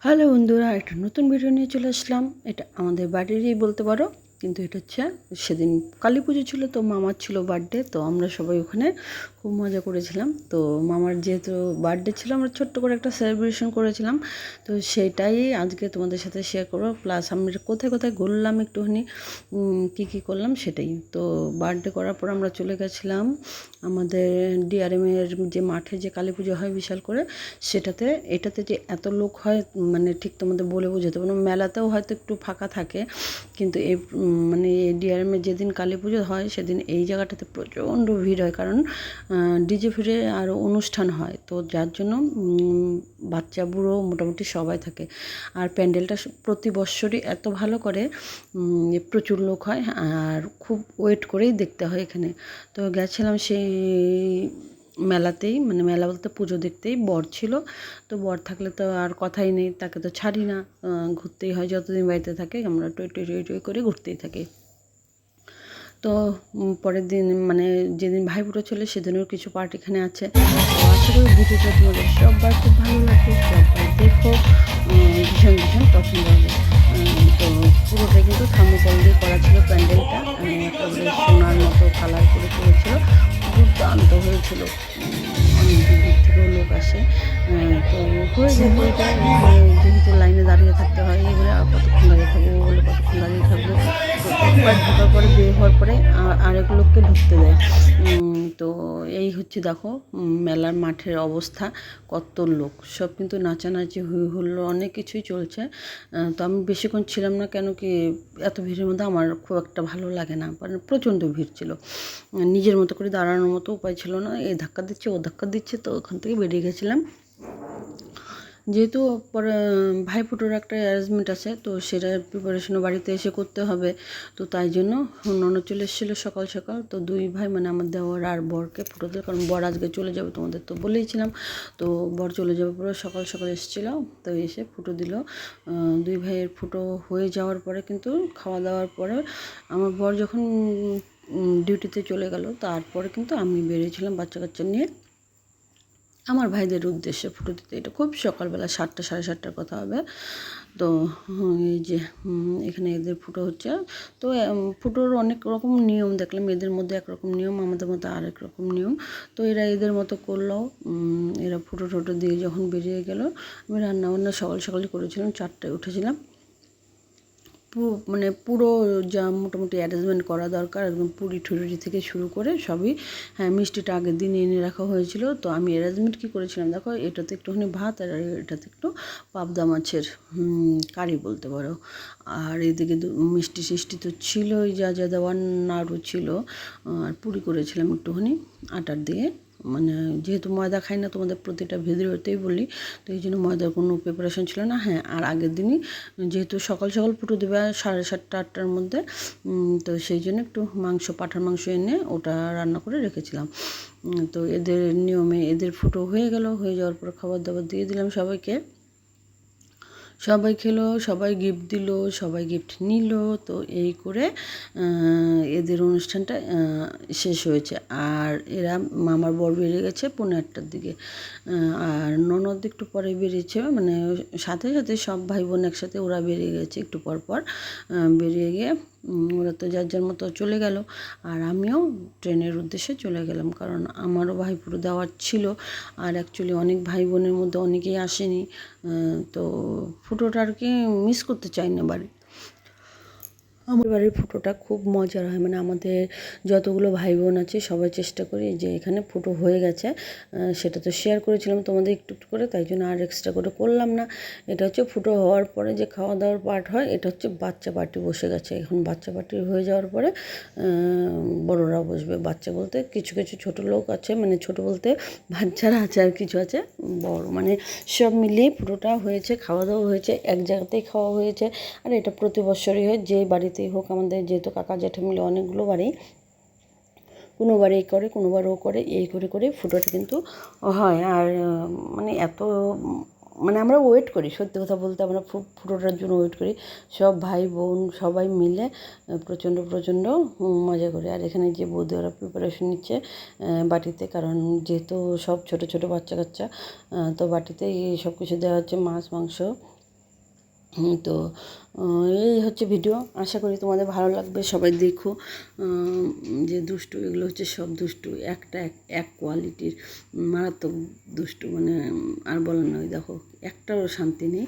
Hello বন্ধুরা, একটা নতুন ভিডিও নিয়ে চলে আসলাম। এটা আমাদের বাড়িরই বলতে পারো, কিন্তু এটা হচ্ছে সেদিন কালী পুজো ছিল, তো মামার ছিল বার্থডে। তো আমরা সবাই ওখানে খুব মজা করেছিলাম। তো মামার যেহেতু বার্থডে ছিল, আমরা ছোট্ট করে একটা সেলিব্রেশন করেছিলাম। তো সেটাই আজকে তোমাদের সাথে শেয়ার করবো, প্লাস আমরা কোথায় কোথায় ঘুরলাম একটুখানি, কী করলাম সেটাই। তো বার্থডে করার পর আমরা চলে গেছিলাম আমাদের ডিআরএমের যে মাঠে যে কালী পুজো হয় বিশাল করে, সেটাতে। এটাতে যে এত লোক হয় মানে ঠিক তোমাদের বলে বোঝাতে পারবো না। মেলাতেও হয়তো একটু ফাঁকা থাকে, কিন্তু এই মানে এই ডিআরএমের যেদিন কালী পুজো হয় সেদিন এই জায়গাটাতে প্রচণ্ড ভিড় হয়, কারণ ডিজে ফিরে আরও অনুষ্ঠান হয়। তো যার জন্য বাচ্চা বুড়ো মোটামুটি সবাই থাকে। আর প্যান্ডেলটা প্রতি বৎসরই এত ভালো করে, প্রচুর লোক হয় আর খুব ওয়েট করেই দেখতে হয় এখানে। তো গেছিলাম সেই মেলাতেই, মানে মেলা বলতে পুজো দেখতেই। বর ছিল, তো বর থাকলে তো আর কথাই নেই, তাকে তো ছাড়ি না, ঘুরতেই হয়। যতদিন বাড়িতে থাকে আমরা টই টই টই টই করে ঘুরতেই থাকি। তো পরের দিন মানে যেদিন ভাইফোঁটা ছিল সেদিনেও কিছু পার্ট এখানে আছে। তো আশা করি ভিডিওটা তোমাদের সবার খুব ভালো লাগবে, সবাই দেখো, ভীষণ ভীষণ পছন্দ হবে। তো পুরোটাই কিন্তু থার্মোকল দিয়ে করা ছিল প্যান্ডেলটা, একেবারে সোনার মতো কালার করে করেছিল, দুর্দান্ত হয়েছিল। অনেক দূর দূর থেকেও লোক আসে। তো হয়ে যেত এটা, যেহেতু লাইনে দাঁড়িয়ে থাকতে হয়, এবারে আর কতক্ষণ দাঁড়িয়ে থাকবো বলে কতক্ষণ দাঁড়িয়ে থাকবো। তো একবার ঢোকার পরে বের হওয়ার পরে আরেক লোককে ঢুকতে দেয়। তো এই হচ্ছে দেখো মেলার মাঠের অবস্থা, কত লোক, সব কিন্তু নাচানাচি হই হুল্লো অনেক কিছুই চলছে। তো আমি বেশিক্ষণ ছিলাম না, কেন কি এত ভিড়ের মধ্যে আমার খুব একটা ভালো লাগে না, কারণ প্রচণ্ড ভিড় ছিল। নিজের মতো করে দাঁড়ানোর মতো উপায় ছিল না, এই ধাক্কা দিচ্ছে ও ধাক্কা দিচ্ছে, তো ওখান থেকে বেরিয়ে গেছিলাম। যেহেতু পরে ভাইফোঁটার একটা অ্যারেঞ্জমেন্ট আছে, তো সেটার প্রিপারেশনও বাড়িতে এসে করতে হবে। তো তাই জন্য ননদ চলে এসেছিলো সকাল সকাল। তো দুই ভাই মানে আমার দেওর আর বরকে ফুটো দিল, কারণ বর আজকে চলে যাবে, তোমাদের তো বলেইছিলাম। তো বর চলে যাবে পুরো সকাল সকাল এসেছিলো, তো এসে ফুটো দিল। দুই ভাইয়ের ফুটো হয়ে যাওয়ার পরে কিন্তু খাওয়া দাওয়ার পরে আমার বর যখন ডিউটিতে চলে গেল, তারপরে কিন্তু আমি বেরিয়েছিলাম বাচ্চা কাচ্চা নিয়ে আমার ভাইদের উদ্দেশ্যে ফুটো দিতে। এটা খুব সকালবেলা 7টা সাড়ে 7টার কথা হবে। তো এই যে এখানে এদের ফুটো হচ্ছে। তো ফুটোর অনেক রকম নিয়ম দেখলাম, এদের মধ্যে একরকম নিয়ম, আমাদের মধ্যে আরেক রকম নিয়ম। তো এরা এদের মতো করলো। এরা ফুটো টোটো দিয়ে যখন বেরিয়ে গেল, আমি রান্নাবান্না সকাল সকালই করেছিলাম, 4টায় উঠেছিলাম। মানে পুরো যা মোটামুটি অ্যারেঞ্জমেন্ট করা দরকার, একদম পুরি ঠুরি থেকে শুরু করে সবই। হ্যাঁ, মিষ্টিটা আগের দিন এনে রাখা হয়েছিল। তো আমি অ্যারেঞ্জমেন্ট কী করেছিলাম দেখো, এটাতে একটুখানি ভাত আর এটাতে একটু পাবদা মাছের কারি বলতে পারো। আর এদিকে মিষ্টি সিষ্টি তো ছিলই, যা যা দেওয়ার নাড়ু ছিল। আর পুরি করেছিলাম একটুখানি আটার দিয়ে, মানে যেহেতু ময়দা খাই না, তোমাদের প্রতিটা ভিডিওতেই বলি, তো এই জন্য ময়দার কোনো প্রিপারেশন ছিল না। হ্যাঁ, আর আগের দিনই যেহেতু সকাল সকাল ফুটো দেবে 7:30 8টার মধ্যে, তো সেই জন্য একটু মাংস, পাঁঠার মাংস এনে ওটা রান্না করে রেখেছিলাম। তো এদের নিয়মে এদের ফুটো হয়ে গেল, হয়ে যাওয়ার পর খাবার দাবার দিয়ে দিলাম সবাইকে। সবাই খেলো, সবাই গিফট দিল, সবাই গিফট নিল। তো এই করে এদের অনুষ্ঠানটা শেষ হয়েছে। আর এরা মামার বর বেরিয়ে গেছে 8:45টার দিকে, আর ননদ একটু পরে বেরিয়েছে, মানে সাথে সাথে সব ভাই বোন একসাথে ওরা বেরিয়ে গেছে একটু পর পর। বেরিয়ে গিয়ে ওরা তো যার যার মতো চলে গেল, আর আমিও ট্রেনের উদ্দেশ্যে চলে গেলাম, কারণ আমারও ভাইফোঁটা দেওয়ার ছিল। আর অ্যাকচুয়ালি অনেক ভাই বোনের মধ্যে অনেকেই আসেনি, তো ফুটোটা আর কি মিস করতে চাই না বাড়ি। আমার বাড়ির ফুটোটা খুব মজার হয়, মানে আমাদের যতগুলো ভাই বোন আছে সবাই চেষ্টা করি যে এখানে ফুটো হয়ে গেছে, সেটা তো শেয়ার করেছিলাম তোমাদের একটু একটু করে, তাই জন্য আর এক্সট্রা করে করলাম না। এটা হচ্ছে ফুটো হওয়ার পরে যে খাওয়া দাওয়ার পার্ট হয়, এটা হচ্ছে বাচ্চা পার্টি বসে গেছে। এখন বাচ্চা পার্টি হয়ে যাওয়ার পরে বড়রা বসবে। বাচ্চা বলতে কিছু কিছু ছোটো লোক আছে, মানে ছোটো বলতে বাচ্চারা আছে আর কিছু আছে বড়, মানে সব মিলিয়ে পুরোটা হয়েছে, খাওয়া দাওয়া হয়েছে, এক জায়গাতেই খাওয়া হয়েছে। আর এটা প্রতি বছরই হয়, যে বাড়িতেই হোক আমাদের, যেহেতু কাকা জ্যাঠা মিলে অনেকগুলো বাড়ি, কোনো বাড়ি করে কোনো বার ও করে, এই করে করে ফুটোটা কিন্তু হয়। আর মানে এত মানে আমরা ওয়েট করি, সত্যি কথা বলতে আমরা ফুটোটার জন্য ওয়েট করি, সব ভাই বোন সবাই মিলে প্রচণ্ড প্রচণ্ড মজা করি। আর এখানে যে বৌদি ওরা প্রিপারেশন নিচ্ছে বাটিতে, কারণ যেহেতু সব ছোট ছোট বাচ্চা কাচ্চা, তো বাটিতে সব কিছু দেওয়া হচ্ছে, মাছ মাংস তো এই হচ্ছে ভিডিও, আশা করি তোমাদের ভালো লাগবে, সবাই দেখো। যে দুষ্টু, এগুলো হচ্ছে সব দুষ্টু, একটা এক কোয়ালিটির, মারাত্মক দুষ্টু, মানে আর বলার নয়। দেখো একটারও শান্তি নেই,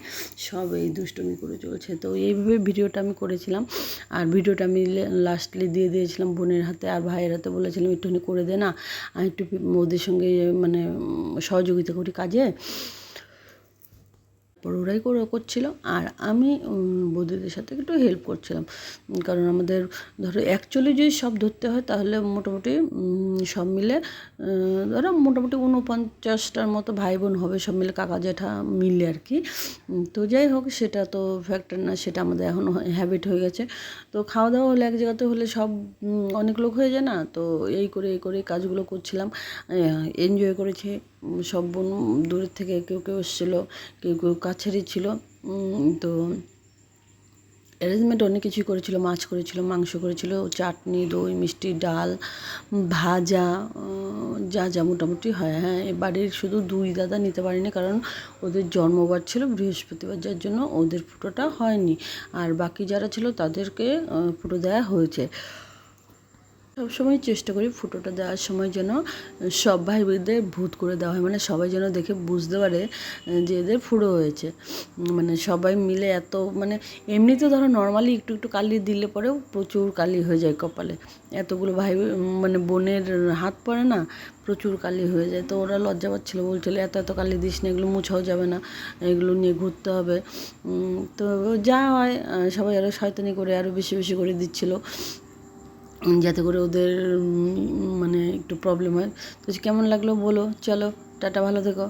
সব এই দুষ্টুমি করে চলছে। তো এইভাবে ভিডিওটা আমি করেছিলাম, আর ভিডিওটা আমি লাস্টলি দিয়ে দিয়েছিলাম বোনের হাতে আর ভাইয়ের হাতে, বলেছিলাম একটুখানি করে দে না, আমি একটু ওদের সঙ্গে মানে সহযোগিতা করি কাজে। ওরাই করছিল, আর আমি বৌদিদের সাথে একটু হেল্প করছিলাম। কারণ আমাদের ধরো অ্যাকচুয়ালি যদি সব ধরতে হয় তাহলে মোটামুটি সব মিলে ধরো মোটামুটি 49টার মতো ভাই বোন হবে, সব মিলে কাকা জ্যাঠা মিলে আর কি। তো যাই হোক, সেটা তো ফ্যাক্টর না, সেটা আমাদের এখনও হ্যাবিট হয়ে গেছে। তো খাওয়া দাওয়া হলে এক জায়গাতে হলে সব অনেক লোক হয়ে যায় না, তো এই করে কাজগুলো করছিলাম, এনজয় করেছি। সব বোন দূরের থেকে কেউ কেউ এসেছিলো, কেউ কেউ কাছেরই ছিল। তো অ্যারেঞ্জমেন্ট অনেক কিছুই করেছিল, মাছ করেছিল, মাংস করেছিল, চাটনি, দই, মিষ্টি, ডাল, ভাজা, যা যা মোটামুটি হয়। হ্যাঁ, এ বাড়ির শুধু দুই দাদা নিতে পারেনি, কারণ ওদের জন্মবার ছিল বৃহস্পতিবার, যার জন্য ওদের ফুটোটা হয়নি, আর বাকি যারা ছিল তাদেরকে ফুটো দেওয়া হয়েছে। সবসময় চেষ্টা করি ফুটোটা দেওয়ার সময় যেন সব ভাই বোনদের ভূত করে দেওয়া হয়, মানে সবাই যেন দেখে বুঝতে পারে যে এদের ফুটো হয়েছে। মানে সবাই মিলে এত, মানে এমনিতে ধরো নর্মালি একটু একটু কালি দিলে পরেও প্রচুর কালি হয়ে যায় কপালে, এতগুলো ভাই মানে বোনের হাত পড়ে না, প্রচুর কালি হয়ে যায়। তো ওরা লজ্জা পাচ্ছিলো, বলছিল এত এত কালি দিস না, এগুলো মুছাও যাবে না, এগুলো নিয়ে ঘুরতে হবে। তো যা হয়, সবাই আরও শয়তানি করে আরও বেশি বেশি করে দিচ্ছিলো, যাতে করে ওদের মানে একটু প্রবলেম হয়। তো কেমন লাগলো বলো, চলো টাটা, ভালো থেকো।